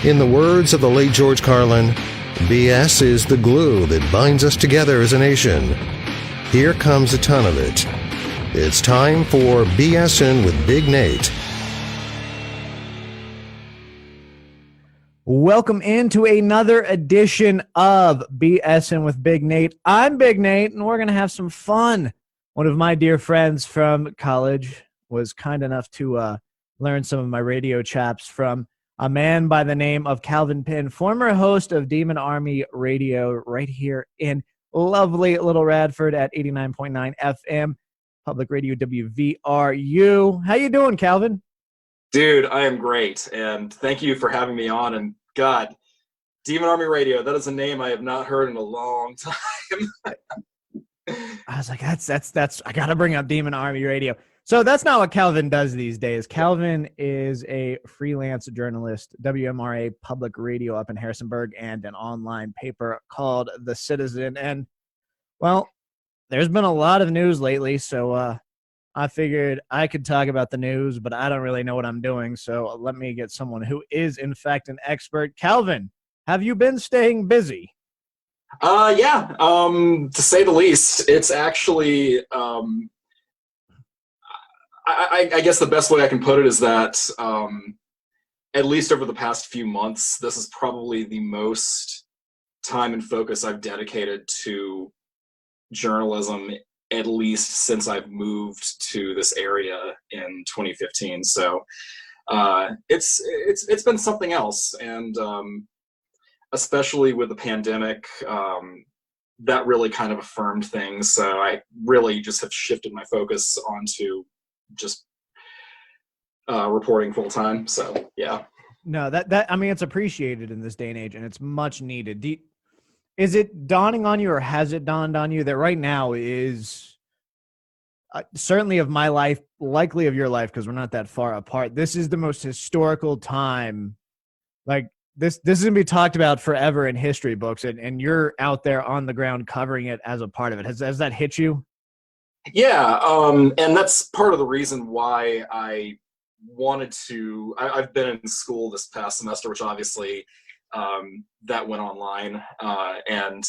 In the words of the late George Carlin, BS is the glue that binds us together as a nation. Here comes a ton of it. It's time for BSing with Big Nate. Welcome into another edition of BSing with Big Nate. I'm Big Nate, and we're going to have some fun. One of my dear friends from college was kind enough to learn some of my radio chops from a man by the name of Calvin Pynn, former host of Demon Army Radio right here in lovely Little Radford at 89.9 FM, Public Radio WVRU. How you doing, Calvin? Dude, I am great, and thank you for having me on. And God, Demon Army Radio, that is a name I have not heard in a long time. I was like, that's. I got to bring up Demon Army Radio. So that's not what Calvin does these days. Calvin is a freelance journalist, WMRA Public Radio up in Harrisonburg, and an online paper called The Citizen. And, well, there's been a lot of news lately, so I figured I could talk about the news, but I don't really know what I'm doing, so let me get someone who is, in fact, an expert. Calvin, have you been staying busy? Yeah, to say the least. It's actually, I guess the best way I can put it is that, at least over the past few months, this is probably the most time and focus I've dedicated to journalism, at least since I've moved to this area in 2015. So it's been something else, and especially with the pandemic, that really kind of affirmed things. So I really just have shifted my focus onto just reporting full time. So yeah. No, that I mean, it's appreciated in this day and age, and it's much needed. Is it dawning on you, or has it dawned on you that right now is certainly of my life, likely of your life, because we're not that far apart, this is the most historical time? Like this is going to be talked about forever in history books, and you're out there on the ground covering it as a part of it. Has that hit you? Yeah, and that's part of the reason why I wanted to. I've been in school this past semester, which obviously that went online, and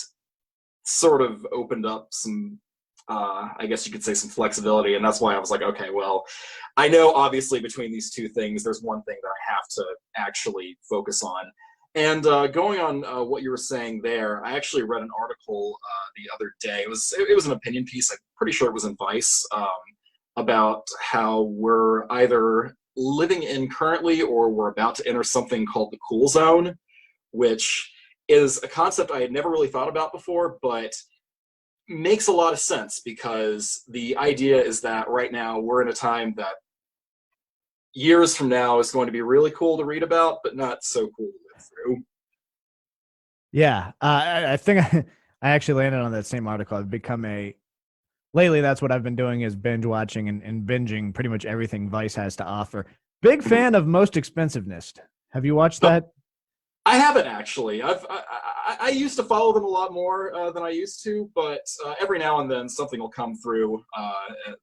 sort of opened up some, I guess you could say, some flexibility. And that's why I was like, okay, well, I know obviously between these two things, there's one thing that I have to actually focus on. And going on what you were saying there, I actually read an article the other day. It was an opinion piece. I'm pretty sure it was in Vice, about how we're either living in currently or we're about to enter something called the cool zone, which is a concept I had never really thought about before, but makes a lot of sense, because the idea is that right now we're in a time that years from now is going to be really cool to read about, but not so cool to live through. Yeah, I think I actually landed on that same article. I've become lately, that's what I've been doing, is binge watching and binging pretty much everything Vice has to offer. Big fan of Most Expensiveness. Have you watched that? I haven't actually. I used to follow them a lot more than I used to, but every now and then something will come through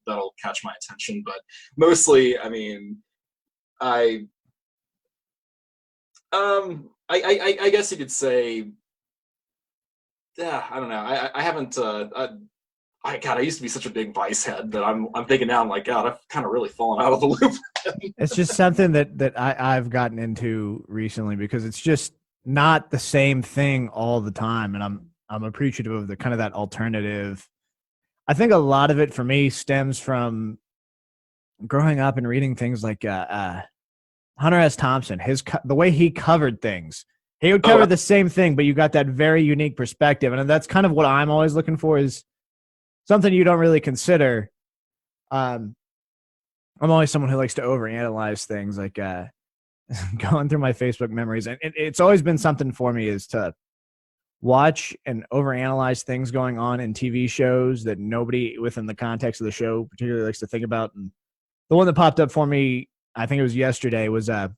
that'll catch my attention. But mostly, I mean, I guess you could say, yeah, I don't know. I haven't. God, I used to be such a big Vice head that I'm thinking now, I'm like, God, I've kind of really fallen out of the loop. It's just something that I've gotten into recently, because it's just not the same thing all the time, and I'm appreciative of the kind of that alternative. I think a lot of it for me stems from growing up and reading things like Hunter S. Thompson. The way he covered things, he would cover the same thing, but you got that very unique perspective, and that's kind of what I'm always looking for, is something you don't really consider. I'm always someone who likes to overanalyze things, like going through my Facebook memories. And it's always been something for me, is to watch and overanalyze things going on in TV shows that nobody within the context of the show particularly likes to think about. And the one that popped up for me, I think it was yesterday, was a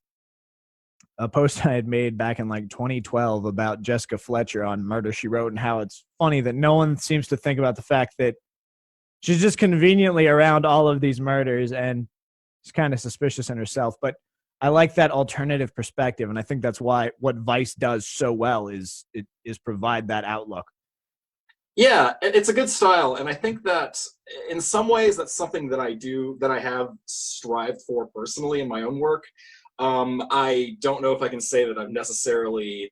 post I had made back in like 2012 about Jessica Fletcher on Murder, She Wrote, and how it's funny that no one seems to think about the fact that she's just conveniently around all of these murders, and she's kind of suspicious in herself. But I like that alternative perspective, and I think that's why what Vice does so well is provide that outlook. Yeah, it's a good style, and I think that in some ways that's something that I have strived for personally in my own work. I don't know if I can say that I've necessarily,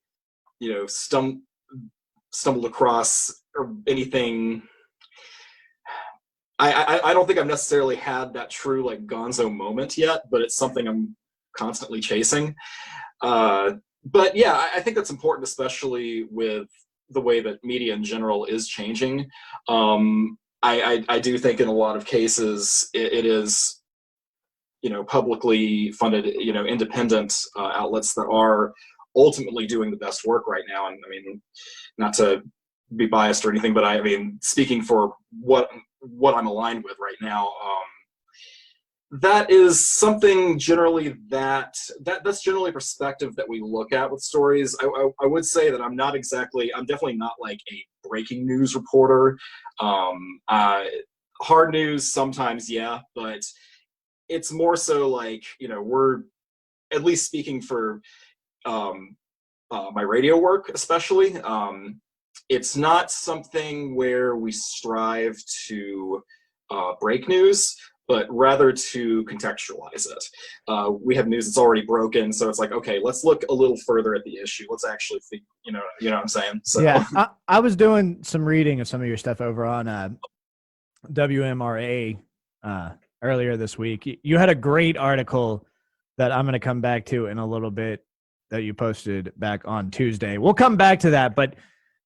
stumbled across or anything. I don't think I've necessarily had that true like gonzo moment yet, but it's something I'm constantly chasing. But yeah, I think that's important, especially with the way that media in general is changing. I do think in a lot of cases it is, publicly funded, independent outlets that are ultimately doing the best work right now. And I mean, not to be biased or anything, but I mean, speaking for what I'm aligned with right now, that is something generally that's generally a perspective that we look at with stories. I would say that I'm definitely not like a breaking news reporter. Hard news sometimes, yeah, but it's more so like, we're, at least speaking for my radio work especially, it's not something where we strive to break news, but rather to contextualize it. We have news that's already broken, so it's like, okay, let's look a little further at the issue. Let's actually think, you know what I'm saying? So yeah, I was doing some reading of some of your stuff over on WMRA earlier this week. You had a great article that I'm going to come back to in a little bit that you posted back on Tuesday. We'll come back to that, but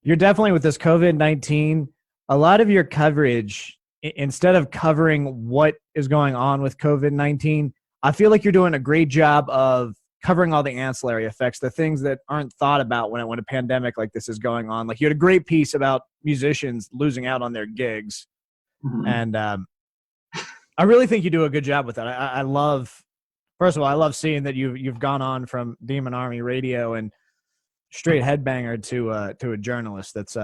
you're definitely, with this COVID-19, a lot of your coverage, instead of covering what is going on with COVID-19, I feel like you're doing a great job of covering all the ancillary effects, the things that aren't thought about when a pandemic like this is going on. Like, you had a great piece about musicians losing out on their gigs. Mhm. And I really think you do a good job with that. I love, first of all, I love seeing that you've gone on from Demon Army Radio and straight headbanger to a journalist. That's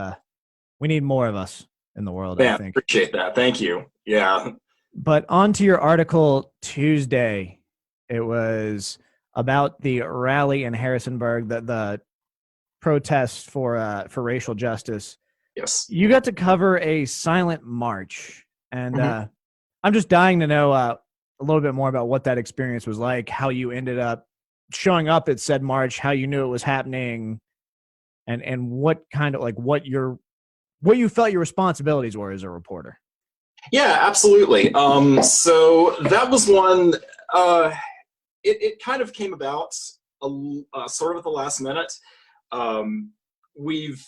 we need more of us in the world, Man, I think. appreciate that. Thank you. Yeah. But on to your article Tuesday. It was about the rally in Harrisonburg, the protest for racial justice. Yes. You got to cover a silent march, and Mhm. I'm just dying to know a little bit more about what that experience was like, how you ended up showing up at said march, how you knew it was happening, and what kind of, like, what you felt your responsibilities were as a reporter. Yeah, absolutely. So that was one. It kind of came about sort of at the last minute. We've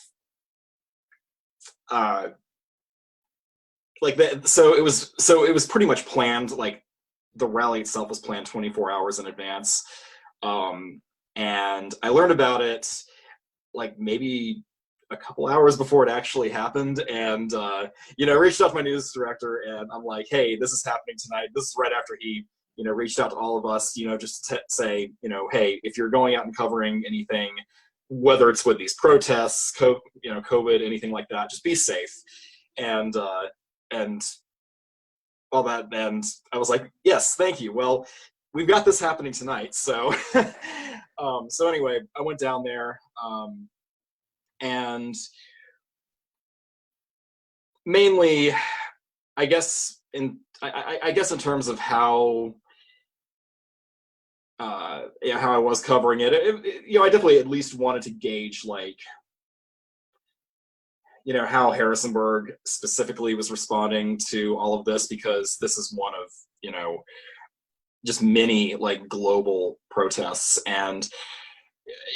like that. So it was pretty much planned. Like, the rally itself was planned 24 hours in advance, and I learned about it like maybe a couple hours before it actually happened, and reached out to my news director, and I'm like, hey, this is happening tonight. This is right after he reached out to all of us, just to say, hey, if you're going out and covering anything, whether it's with these protests, COVID, anything like that, just be safe, and all that. And I was like, yes, thank you. Well, we've got this happening tonight, so so anyway, I went down there, and mainly, I guess in terms of how how I was covering it, I definitely at least wanted to gauge, like, how Harrisonburg specifically was responding to all of this, because this is one of just many like global protests. And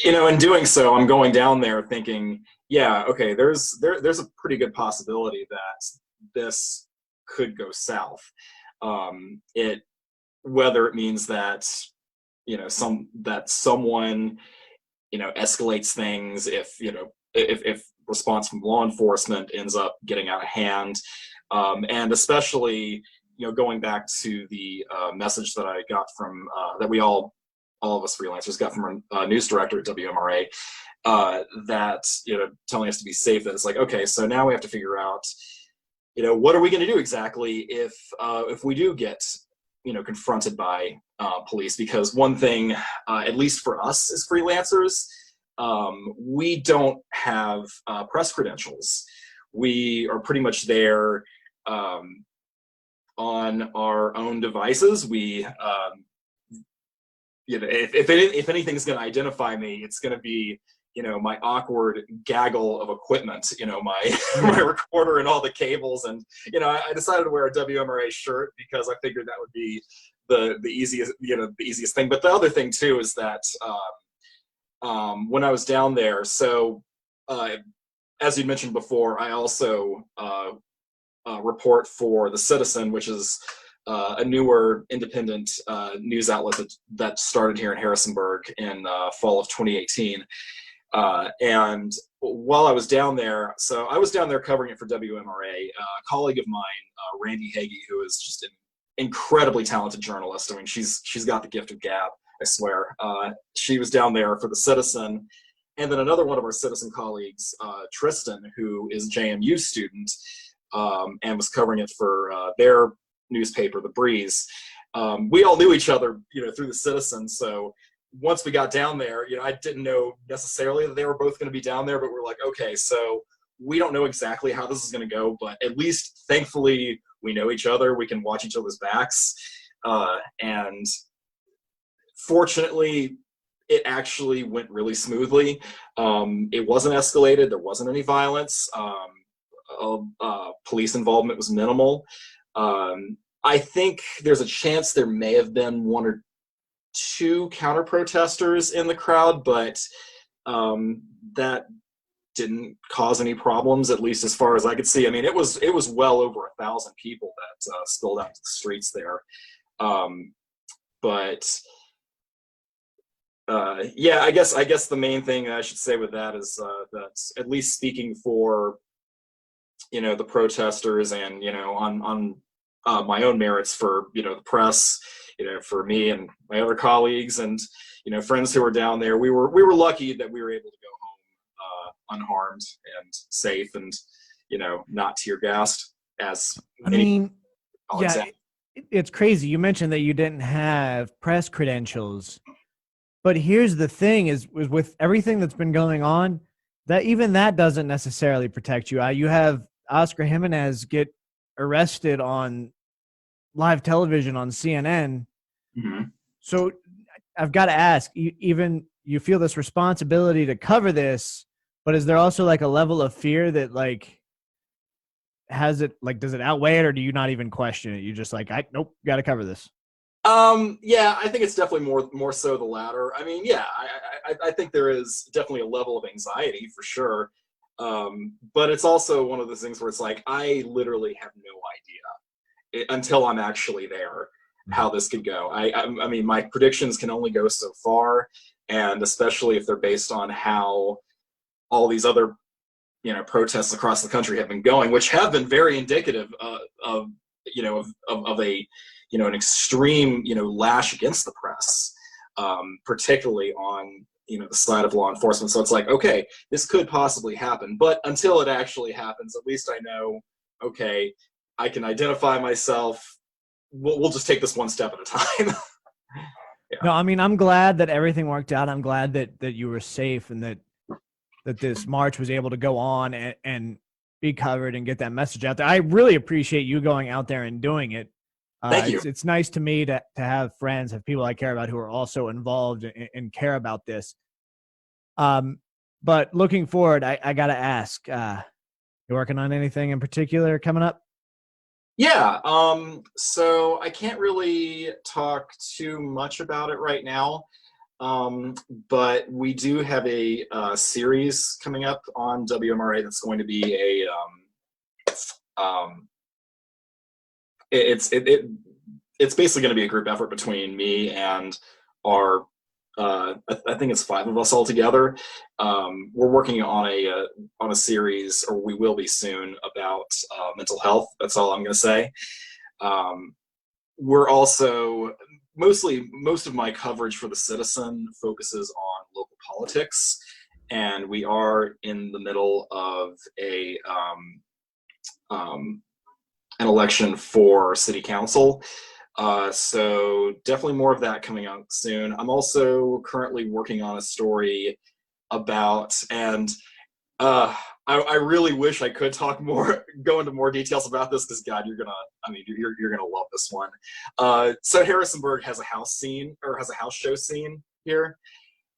in doing so, I'm going down there thinking, yeah, okay, there's a pretty good possibility that this could go south. Whether it means that someone escalates things, if response from law enforcement ends up getting out of hand, and especially going back to the message that I got from that we all of us freelancers got from our news director at WMRA, that telling us to be safe. That it's like, okay, so now we have to figure out what are we going to do exactly if we do get confronted by police, because one thing, at least for us as freelancers, we don't have press credentials. We are pretty much there on our own devices. We, if anything's going to identify me, it's going to be, my awkward gaggle of equipment, my my recorder and all the cables. And I decided to wear a WMRA shirt because I figured that would be the easiest thing. But the other thing too is that when I was down there, so as you mentioned before, I also report for The Citizen, which is a newer independent news outlet that started here in Harrisonburg in fall of 2018. And while I was down there, so I was down there covering it for WMRA. A colleague of mine, Randy Hagee, who is just an incredibly talented journalist. I mean, she's got the gift of gab, I swear. She was down there for The Citizen. And then another one of our Citizen colleagues, Tristan, who is a JMU student, and was covering it for their newspaper, The Breeze. We all knew each other, through The Citizen. So once we got down there, I didn't know necessarily that they were both going to be down there, but we're like, okay, so we don't know exactly how this is going to go, but at least thankfully we know each other. We can watch each other's backs. And fortunately, it actually went really smoothly. It wasn't escalated. There wasn't any violence. Police involvement was minimal. I think there's a chance there may have been one or two counter protesters in the crowd, but that didn't cause any problems, at least as far as I could see. I mean, it was well over 1,000 people that spilled out to the streets there. Yeah, I guess the main thing I should say with that is that, at least speaking for the protesters and on my own merits for the press, for me and my other colleagues and friends who were down there, we were lucky that we were able to go home unharmed and safe and not tear gassed as it's crazy. You mentioned that you didn't have press credentials, but here's the thing: is with everything that's been going on, that even that doesn't necessarily protect you. You have Oscar Jimenez get arrested on live television on CNN. Mm-hmm. So I've got to ask, you feel this responsibility to cover this, but is there also like a level of fear that does it outweigh it, or do you not even question it? You just nope, got to cover this. Yeah, I think it's definitely more so the latter. I mean, yeah, I think there is definitely a level of anxiety for sure. But it's also one of those things where it's like, I literally have no idea until I'm actually there how this could go. I mean, my predictions can only go so far, and especially if they're based on how all these other protests across the country have been going, which have been very indicative of a an extreme lash against the press, particularly on the side of law enforcement. So it's like, okay, this could possibly happen, but until it actually happens, at least I know, okay, I can identify myself. We'll just take this one step at a time. Yeah. No, I mean, I'm glad that everything worked out. I'm glad that you were safe and that this march was able to go on and be covered and get that message out there. I really appreciate you going out there and doing it. Thank you. It's nice to me to have friends, have people I care about who are also involved and care about this. But looking forward, I got to ask, you working on anything in particular coming up? Yeah, so I can't really talk too much about it right now, but we do have a series coming up on WMRA that's going to be it's basically going to be a group effort between me and our I think it's 5 of us all together. We're working on a series, or we will be soon, about mental health. That's all I'm going to say. We're also most of my coverage for The Citizen focuses on local politics, and we are in the middle of an election for city council. So definitely more of that coming out soon. I'm also currently working on a story about, and I really wish I could talk more, go into more details about this, because God, you're gonna love this one. So Harrisonburg has a house scene, or has a house show scene here,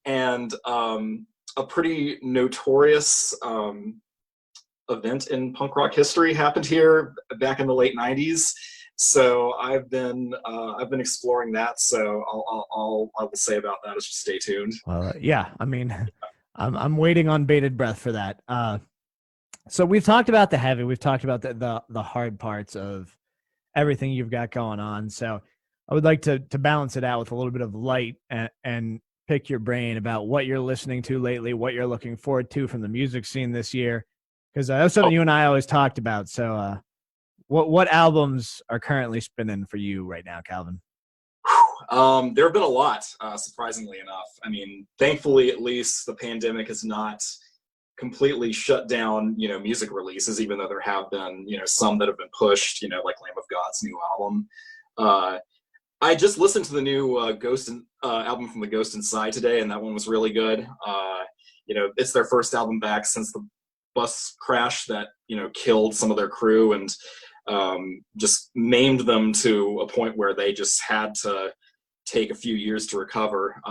and a pretty notorious event in punk rock history happened here back in the late '90s. So I've been exploring that. So I will say about that is just stay tuned. Well, yeah, I mean, I'm waiting on bated breath for that. So we've talked about the heavy, we've talked about the hard parts of everything you've got going on. So I would like to balance it out with a little bit of light and pick your brain about what you're listening to lately, what you're looking forward to from the music scene this year, because that's something you and I always talked about. So what albums are currently spinning for you right now, Calvin? There have been a lot, surprisingly enough. I mean, thankfully, at least the pandemic has not completely shut down, music releases, even though there have been, some that have been pushed, like Lamb of God's new album. I just listened to the new album from the Ghost Inside today, and that one was really good. It's their first album back since the bus crash that, killed some of their crew and just maimed them to a point where they just had to take a few years to recover.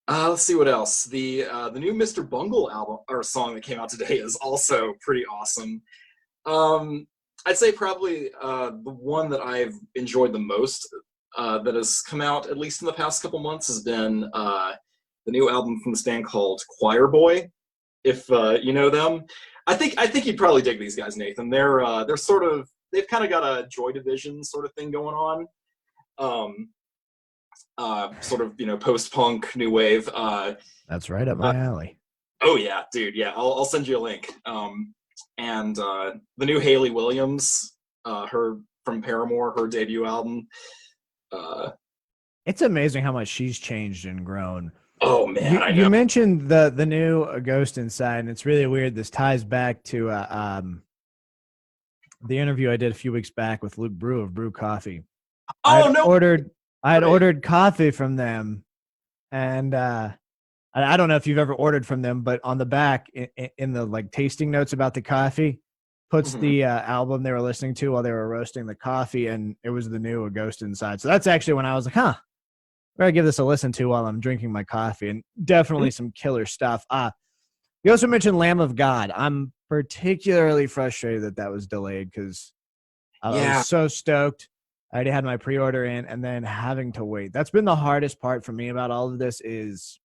Let's see what else. The new Mr. Bungle album or song that came out today is also pretty awesome. I'd say probably the one that I've enjoyed the most that has come out, at least in the past couple months, has been the new album from this band called Choir Boy. If you know them, I think you'd probably dig these guys, Nathan. They're they've kind of got a Joy Division sort of thing going on. Sort of post-punk new wave. That's right up my alley. Oh yeah, dude. Yeah, I'll send you a link. And the new Hayley Williams, her from Paramore, her debut album. It's amazing how much she's changed and grown. Oh man, I know. You mentioned the new Ghost Inside, and it's really weird. This ties back to the interview I did a few weeks back with Luke Brew of Brew Coffee. I had ordered coffee from them, and I don't know if you've ever ordered from them, but on the back in the like tasting notes about the coffee puts the album they were listening to while they were roasting the coffee, and it was the new A Ghost Inside. So that's actually when I was like, I'm gonna give this a listen to while I'm drinking my coffee, and definitely some killer stuff. You also mentioned Lamb of God. I'm particularly frustrated that was delayed because I was so stoked. I already had my pre-order in, and then having to wait. That's been the hardest part for me about all of this is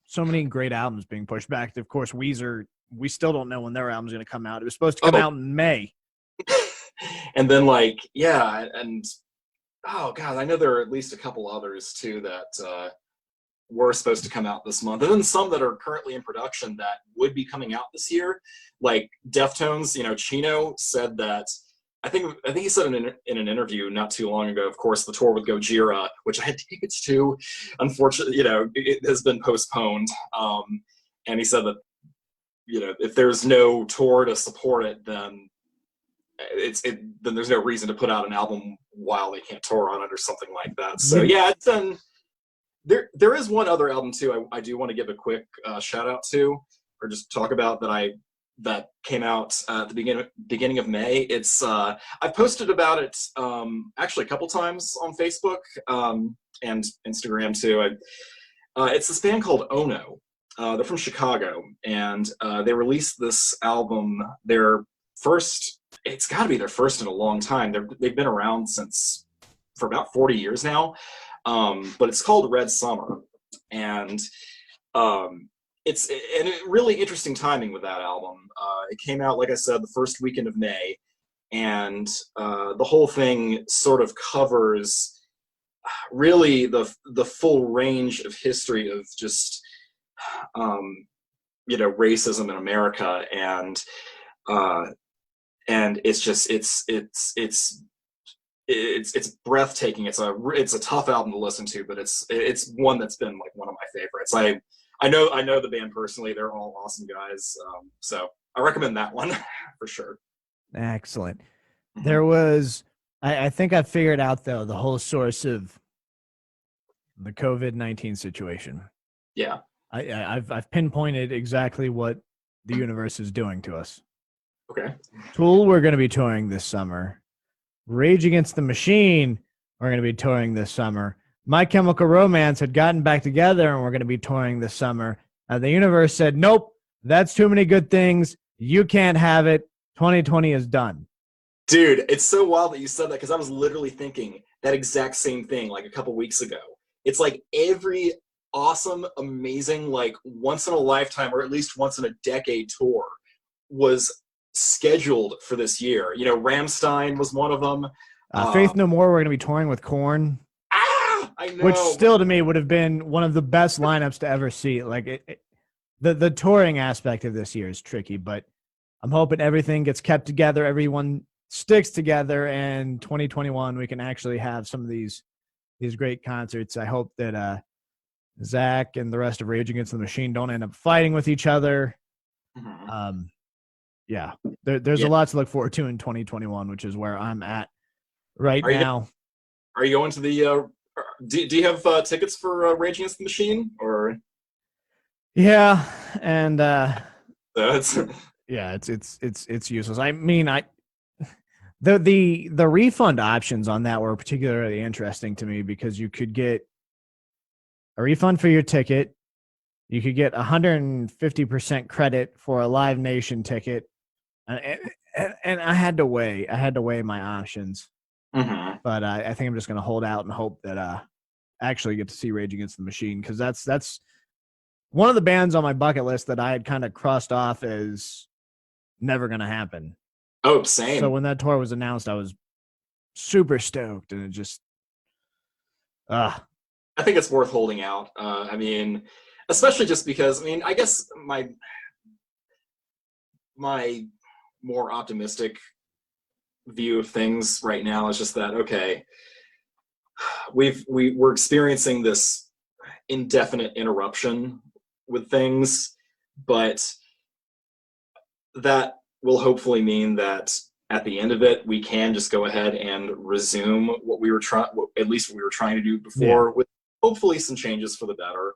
so many great albums being pushed back. Of course, Weezer, we still don't know when their album's going to come out. It was supposed to come out in May. And then and oh God, I know there are at least a couple others too that were supposed to come out this month. And then some that are currently in production that would be coming out this year. Like Deftones, Chino said that I think he said in an interview not too long ago, of course, the tour with Gojira, which I had tickets to, unfortunately, it has been postponed. And he said that, if there's no tour to support it, then then there's no reason to put out an album while they can't tour on it or something like that. So yeah, it's done. There is one other album too I do want to give a quick shout out to, or just talk about that came out at the beginning of May. It's I've posted about it actually a couple times on Facebook and Instagram too. It's this band called Ono. They're from Chicago, and they released this album. It's got to be their first in a long time. They've been around for about 40 years now, but it's called Red Summer, and it's really interesting timing with that album. It came out, like I said, the first weekend of May, and the whole thing sort of covers really the full range of history of just racism in America, and it's just it's breathtaking. It's a tough album to listen to, but it's one that's been like one of my favorites. I know the band personally. They're all awesome guys. So I recommend that one for sure. Excellent. There was I think I've figured out though the whole source of the COVID-19 situation. Yeah. I've pinpointed exactly what the universe is doing to us. Okay. Tool, we're going to be touring this summer. Rage Against the Machine, we're going to be touring this summer. My Chemical Romance had gotten back together and we're going to be touring this summer. The universe said, nope, that's too many good things. You can't have it. 2020 is done. Dude, it's so wild that you said that because I was literally thinking that exact same thing like a couple weeks ago. It's like every awesome, amazing, like once in a lifetime or at least once in a decade tour was scheduled for this year. You know, Rammstein was one of them. Faith No More, we're going to be touring with Korn. I know. Which still to me would have been one of the best lineups to ever see. Like the touring aspect of this year is tricky, but I'm hoping everything gets kept together. Everyone sticks together, and 2021 we can actually have some of these great concerts. I hope that Zach and the rest of Rage Against the Machine don't end up fighting with each other. Mm-hmm. Yeah, there's a lot to look forward to in 2021, which is where I'm at now. Are you going to the? Do you have tickets for Rage Against the Machine or? Yeah, and That's yeah, it's useless. I mean, the refund options on that were particularly interesting to me because you could get a refund for your ticket, you could get 150% credit for a Live Nation ticket, and I had to weigh my options. mm-hmm. But I think I'm just going to hold out and hope that I actually get to see Rage Against the Machine because that's one of the bands on my bucket list that I had kind of crossed off as never going to happen. Oh, same. So when that tour was announced, I was super stoked, and it just I think it's worth holding out. I mean, especially just because, I mean, I guess my more optimistic view of things right now is just that, okay, we're experiencing this indefinite interruption with things, but that will hopefully mean that at the end of it, we can just go ahead and resume what we were trying to do before, with hopefully some changes for the better.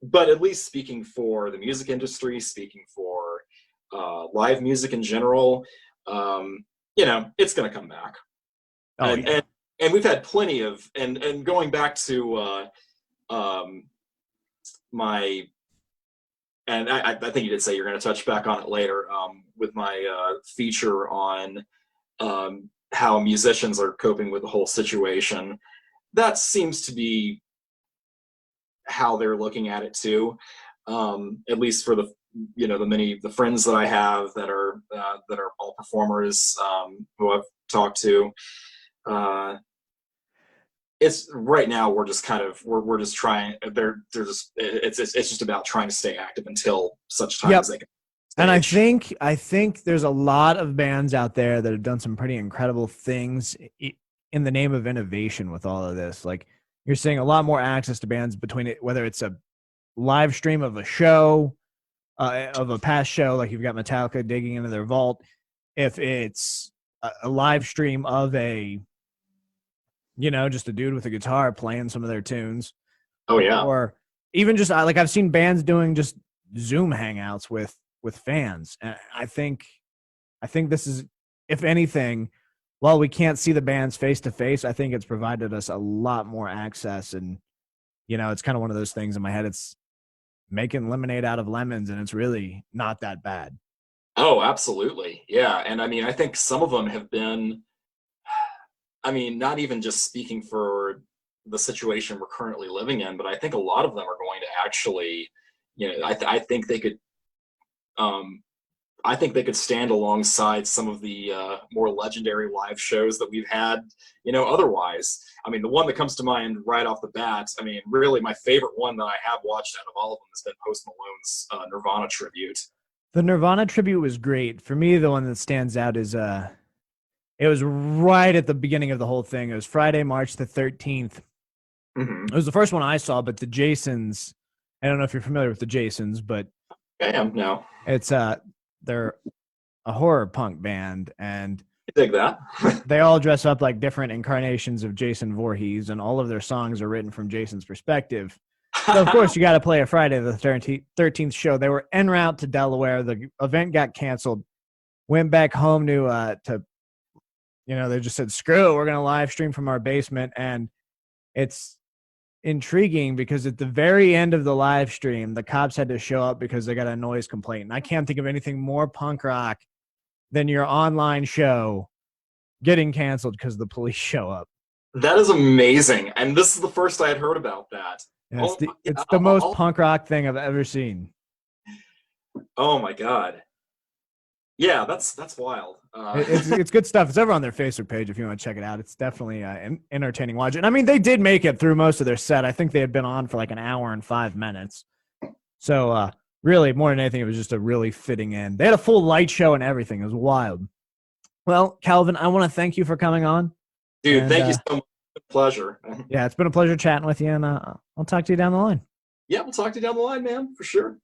But at least speaking for the music industry, speaking for live music in general, it's going to come back. And we've had plenty of, and going back to my, and I think you did say you're going to touch back on it later, with my feature on how musicians are coping with the whole situation. That seems to be how they're looking at it too, at least for the the friends that I have that are all performers, who I've talked to. It's right now we're just kind of we're just trying. It's just about trying to stay active until such time as they can. And I think there's a lot of bands out there that have done some pretty incredible things in the name of innovation with all of this. Like you're seeing a lot more access to bands between it, whether it's a live stream of a show, of a past show, like you've got Metallica digging into their vault. If it's a live stream of just a dude with a guitar playing some of their tunes. Oh yeah. Or even just like I've seen bands doing just Zoom hangouts with fans. And I think this is, if anything, while we can't see the bands face to face, I think it's provided us a lot more access. And, it's kind of one of those things in my head. It's making lemonade out of lemons, and it's really not that bad. Oh, absolutely. Yeah. And I mean, I think some of them have been, I mean, not even just speaking for the situation we're currently living in, but I think a lot of them are going to actually, I think they could, stand alongside some of the more legendary live shows that we've had, otherwise. I mean, the one that comes to mind right off the bat, I mean, really my favorite one that I have watched out of all of them has been Post Malone's Nirvana tribute. The Nirvana tribute was great. For me, the one that stands out is it was right at the beginning of the whole thing. It was Friday, March the 13th. Mm-hmm. It was the first one I saw, but the Jasons, I don't know if you're familiar with the Jasons, but I am now. It's they're a horror punk band, and Dig that. They all dress up like different incarnations of Jason Voorhees, and all of their songs are written from Jason's perspective. So, of course, you got to play a Friday the 13th show. They were en route to Delaware. The event got canceled. Went back home to they just said, screw it, we're going to live stream from our basement. And it's intriguing because at the very end of the live stream, the cops had to show up because they got a noise complaint. And I can't think of anything more punk rock than your online show getting canceled because the police show up. That is amazing. And this is the first I had heard about that. Yeah, it's the most punk rock thing I've ever seen. Oh my God. Yeah, that's wild. It's good stuff. It's over on their Facebook page if you want to check it out. It's definitely an entertaining watch. And I mean, they did make it through most of their set. I think they had been on for like an hour and 5 minutes. So really, more than anything, it was just a really fitting end. They had a full light show and everything. It was wild. Well, Calvin, I want to thank you for coming on. Dude, thank you so much. Pleasure. Yeah, it's been a pleasure chatting with you, and I'll talk to you down the line. Yeah, we'll talk to you down the line, man, for sure.